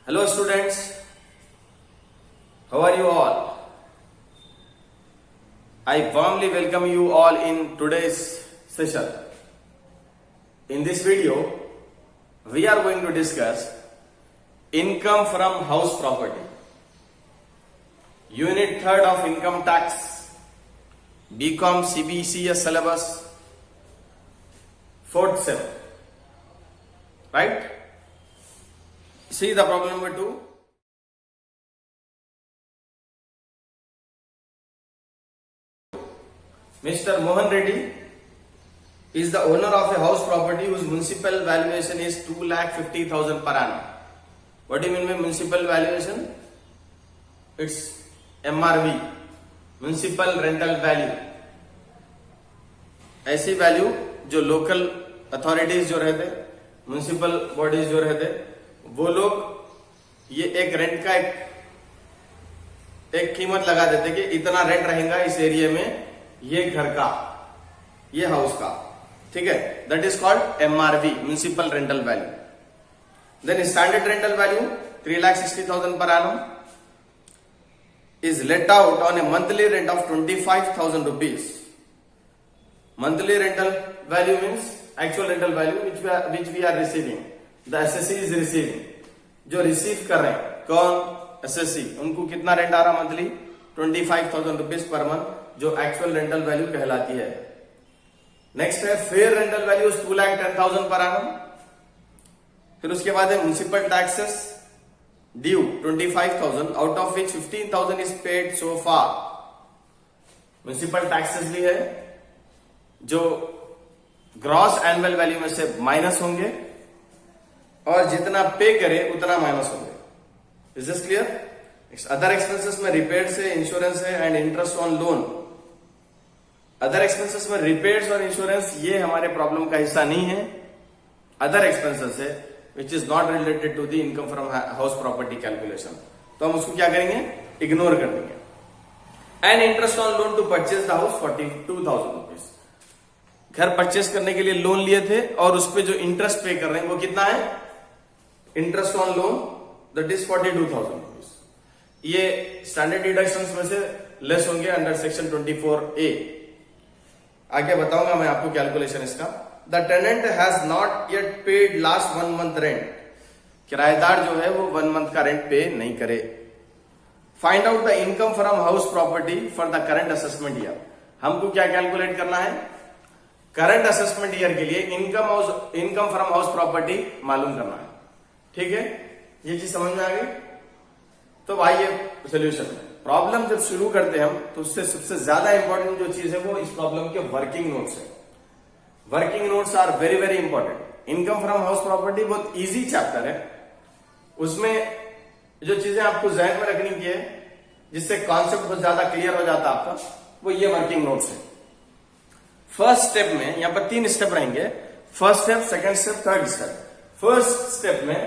Hello students, how are you all? I warmly welcome you all in today's session. In this video, we are going to discuss income from house property. Unit 3rd of income tax, BCom CBCS syllabus, 4th sem. Right? See the problem number 2. Mr. Mohan Reddy is the owner of a house property whose municipal valuation is 2,50,000 per annum. What do you mean by municipal valuation? It's MRV, municipal rental value. ऐसी value जो local authorities जो रहते, municipal bodies जो रहते, वो लोग ये एक रेंट का एक कीमत लगा देते कि इतना रेंट रहेगा इस एरिया में, ये घर का, ये हाउस का, ठीक है. That is called MRV, municipal rental value. Then standard rental value 3,60,000 per annum is let out on a monthly rent of 25,000 rupees. Monthly rental value means actual rental value which we are receiving. The SSC is receiving. जो receive कर रहे हैं कौन? SSC. उनको कितना rent आ रहा monthly? 25,000 rupees per month, जो actual rental value कहलाती है. नेक्स्ट है फेयर रेंटल वैल्यू 2,10,000 पर annum. फिर उसके बाद है municipal taxes due 25,000, out of which 15,000 is paid so far. Municipal taxes भी है जो ग्रॉस एनुअल वैल्यू में से माइनस होंगे और जितना पे करे उतना माइनस होंगे. Is this clear? Other expenses में रिपेयर्स है, इंश्योरेंस है and interest on loan. Other expenses में रिपेयर्स और इंश्योरेंस ये हमारे प्रॉब्लम का हिस्सा नहीं है. अदर एक्सपेंसेस है which is not related to the income from house property calculation. तो हम उसको क्या करेंगे? इग्नोर कर देंगे. And interest on loan to purchase the house 42,000 rupees. घर परचेस करने के लिए लोन लिए थे और उस पर जो इंटरेस्ट पे कर रहे हैं वो कितना है? Interest on loan that is 42,000 rupees. ये स्टैंडर्ड डिडक्शंस में से लेस होंगे अंडर सेक्शन 24A. आगे बताऊंगा मैं आपको कैलकुलेशन इसका. The tenant has not yet paid last 1 month rent. किराएदार जो है वो 1 month का रेंट पे नहीं करे. Find out the income from house property for the current assessment year. हमको क्या कैलकुलेट करना है? करंट असेसमेंट ईयर के लिए इनकम फ्रॉम हाउस प्रॉपर्टी मालूम करना है. ठीक है, ये चीज समझ में आ गई? तो आइए सोल्यूशन. प्रॉब्लम जब शुरू करते हैं हम तो उससे सबसे ज्यादा इंपॉर्टेंट जो चीज है वो इस प्रॉब्लम के वर्किंग नोट्स है. Working notes are very very important. Income from house property बहुत इजी चैप्टर है. उसमें जो चीजें आपको जहन में रखनी की है जिससे कॉन्सेप्ट बहुत ज्यादा क्लियर हो जाता है आपका, वो ये वर्किंग नोट्स है. फर्स्ट स्टेप में यहां पर 3 स्टेप रहेंगे. First step, second step, third step. First step में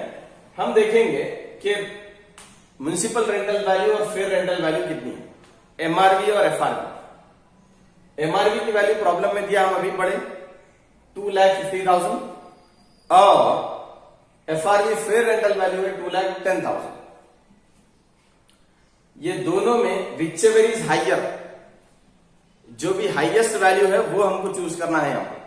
हम देखेंगे कि म्युनिसिपल रेंटल वैल्यू और फेयर रेंटल वैल्यू कितनी है, एमआरवी और एफआरवी. एमआरवी की वैल्यू प्रॉब्लम में दिया, हम अभी पढ़े 2,50,000 और एफआरवी फेयर रेंटल वैल्यू है 2,10,000. ये दोनों में विच एवर इज हाइयर, जो भी हाईएस्ट वैल्यू है वो हमको चूज करना है यहां पर.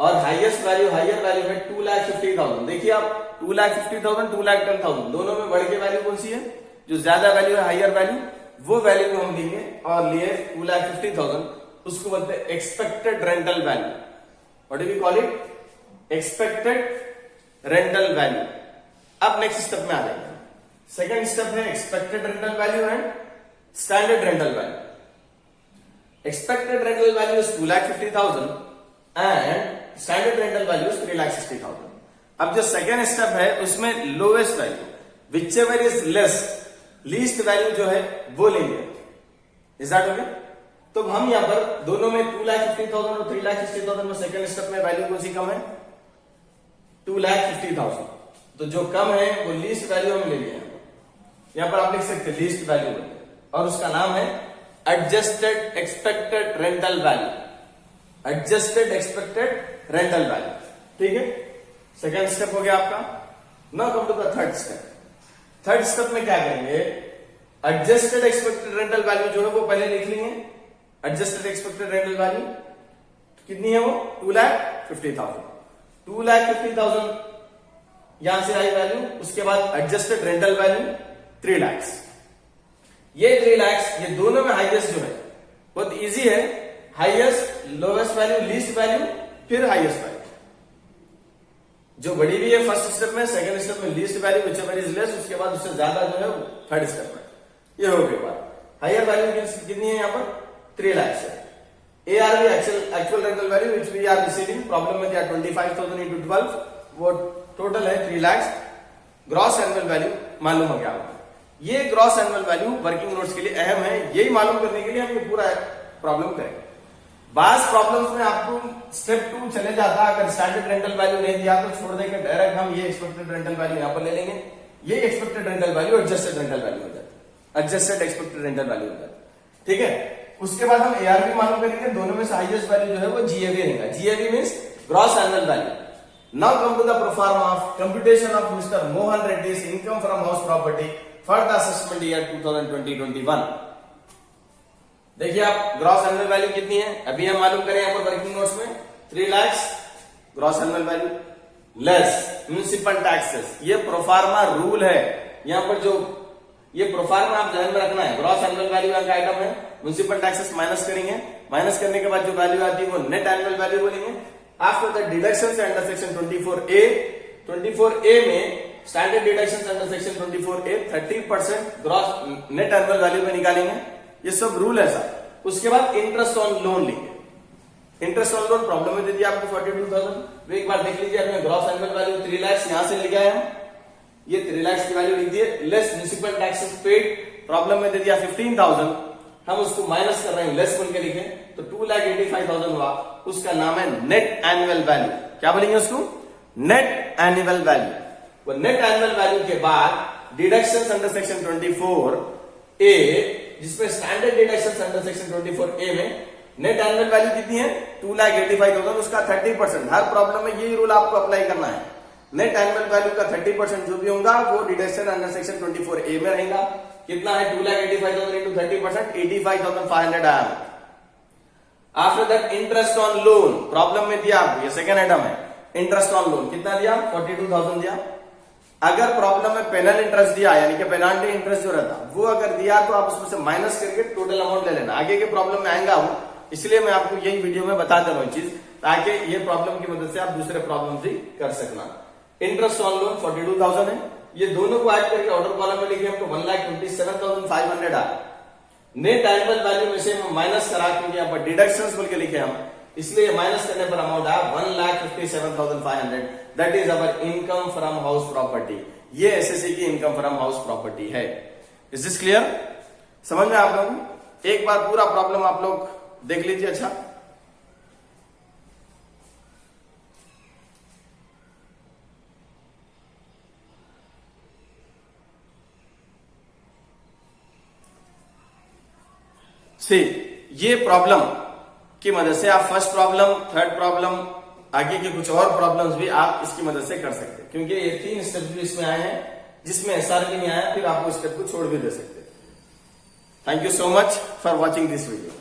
और हाईएस्ट वैल्यू, हाइयर वैल्यू है 2,50,000. देखिए आप 2,50,000, 2,10,000 दोनों में बढ़ के वैल्यू कौन सी है? जो ज्यादा वैल्यू है, हाइयर वैल्यू, वो वैल्यू को हम लेंगे और लिए 2,50,000. उसको बोलते हैं expected rental value. What do we call it? Expected rental value. अब नेक्स्ट स्टेप में आ जाएंगे. सेकेंड स्टेप है expected rental value and standard rental value. Expected rental value is 2,50,000 and standard rental value is 3,60,000. अब जो second step है उसमें lowest value, which ever is less, least value जो है वो लेंगे. Is that okay? तो हम यहां पर दोनों में 2,50,000 और 3,60,000 में सेकेंड स्टेप में वैल्यू कौन सी कम है? 2,50,000. तो जो कम है वो लीस्ट वैल्यू हम लेंगे. यहां पर आप लिख सकते लीस्ट वैल्यू और उसका नाम है adjusted expected rental value. Adjusted expected rental value. ठीक है, सेकेंड स्टेप हो गया आपका. Now come to the third step. Third step में क्या करेंगे, एडजस्टेड एक्सपेक्टेड रेंटल वैल्यू जो है वो पहले लिख लेंगे। एडजस्टेड एक्सपेक्टेड रेंटल वैल्यू कितनी है वो 2,50,000। 2,50,000 यहां से आई वैल्यू। उसके बाद एडजस्टेड रेंटल वैल्यू 3 लाख। ये 3 लाख, ये दोनों में हाईएस्ट जो है बहुत इजी है, highest, lowest value, least value, फिर हाईएस्ट वैल्यू। जो बड़ी भी है फर्स्ट स्टेप में, सेकंड स्टेप में least value whichever is less, उसके बाद उससे ज्यादा जो है वो थर्ड स्टेप में। ये हो गई बात। हायर वैल्यू कितनी है यहां पर 3 लाख है। ARV actual rental value which we are receiving, problem में दिया 25,000 into 12, वो टोटल है 3 लाख। ग्रॉस एनुअल वैल्यू मालूम हो गया आपको। ये gross annual value working notes के लिए अहम है, यही मालूम करने के लिए हम ये पूरा प्रॉब्लम करेंगे। बास प्रॉब्लम्स में आपको स्टेप 2 चले जाता, अगर स्टैंडर्ड रेंटल वैल्यू नहीं दिया तो छोड़ देंगे, डायरेक्ट हम ये एक्सपेक्टेड रेंटल वैल्यू यहां पर ले लेंगे। ये expected rental value adjusted rental value हो जाती है, एडजस्टेड एक्सपेक्टेड रेंटल वैल्यू हो जाती है। ठीक है, उसके बाद हम ARV मालूम करेंगे, दोनों में से हाईएस्ट वैल्यू जो है वो GAV रहेगा। GAV means gross annual value. Now come to the proforma of computation of mister Mohan Reddy's income from house property for the assessment year 2020-21। देखिए आप, ग्रॉस एनुअल वैल्यू कितनी है अभी हम मालूम करें यहां पर वर्किंग नोट्स में 3 lakh gross annual value less municipal taxes. ये प्रोफार्मा रूल है, यहां पर जो ये प्रोफार्मा आप ध्यान में रखना है। ग्रॉस एनुअल वैल्यू का आइटम है, म्युनिसिपल टैक्सेस माइनस करेंगे, माइनस करने के बाद जो वैल्यू आती है वो नेट एनुअल वैल्यू बोलेंगे। After the deductions under section 24A, 24A में standard deductions under section 24A 30% gross net annual value में निकालेंगे। ये सब रूल है सर। उसके बाद इंटरेस्ट ऑन लोन लेंगे। इंटरेस्ट ऑन लोन प्रॉब्लम में दे दिया आपको 42,000। एक बार देख लीजिए, आपने ग्रॉस एनुअल वैल्यू 3 लाख यहां से ले गए हम, ये 3 लाख की वैल्यू लिख दिए, less municipal taxes paid, problem में दे दिया 15,000, हम उसको माइनस कर रहे हैं, लेस बोल के लिखे तो 2,85,000 हुआ। उसका नाम है नेट एनुअल वैल्यू। क्या बोलेंगे उसको, नेट एनुअल वैल्यू। वो नेट एनुअल वैल्यू के बाद डिडक्शंस अंडर सेक्शन 24A, जिसमें standard deductions under section 24A में नेट एनुअल वैल्यू कितनी है 2,85,000, उसका 30%। हर प्रॉब्लम में यही रूल आपको अप्लाई करना है। नेट एनुअल वैल्यू का 30% जो भी होगा वो डिडक्शन अंडर सेक्शन 24A में रहेगा। कितना है 2,85,000 into 30%, 85,500 आया। After that interest on loan, problem में दिया आपको, ये सेकेंड आइटम है। इंटरेस्ट ऑन लोन कितना दिया 42,000 दिया। अगर प्रॉब्लम में पेनल इंटरेस्ट दिया, यानी कि पेनाल्टी इंटरेस्ट जो रहता वो अगर दिया तो आप उसमें से माइनस करके टोटल अमाउंट ले लेना। आगे के प्रॉब्लम में आएगा वो, इसलिए मैं आपको यही वीडियो में बता दे रहा हूं चीज, ताकि ये प्रॉब्लम की मदद से आप दूसरे प्रॉब्लम भी कर सकना। इंटरेस्ट ऑन लोन 42,000 है, ये दोनों को ऐड करके ऑर्डर कॉलम में लिखे हमको 1,27,500 आ। नेट एनुअल वैल्यू में से हम माइनस करा, क्योंकि यहाँ पर डिडक्शंस बोल के लिखे हम, इसलिए माइनस करने पर अमाउंट आया 1,57,500। That is our income from house property. ये एसएससी की इनकम फ्रॉम हाउस प्रॉपर्टी है। Is this clear? समझ में आप लोग? एक बार पूरा प्रॉब्लम आप लोग देख लीजिए। अच्छा, ये प्रॉब्लम की मदद से आप फर्स्ट प्रॉब्लम, थर्ड प्रॉब्लम, आगे के कुछ और प्रॉब्लम्स भी आप इसकी मदद से कर सकते हैं, क्योंकि ये 3 स्टेप्स भी इसमें आए हैं जिसमें SR भी नहीं आया, फिर आप उस स्टेप को छोड़ भी दे सकते हैं। Thank you so much for watching this video.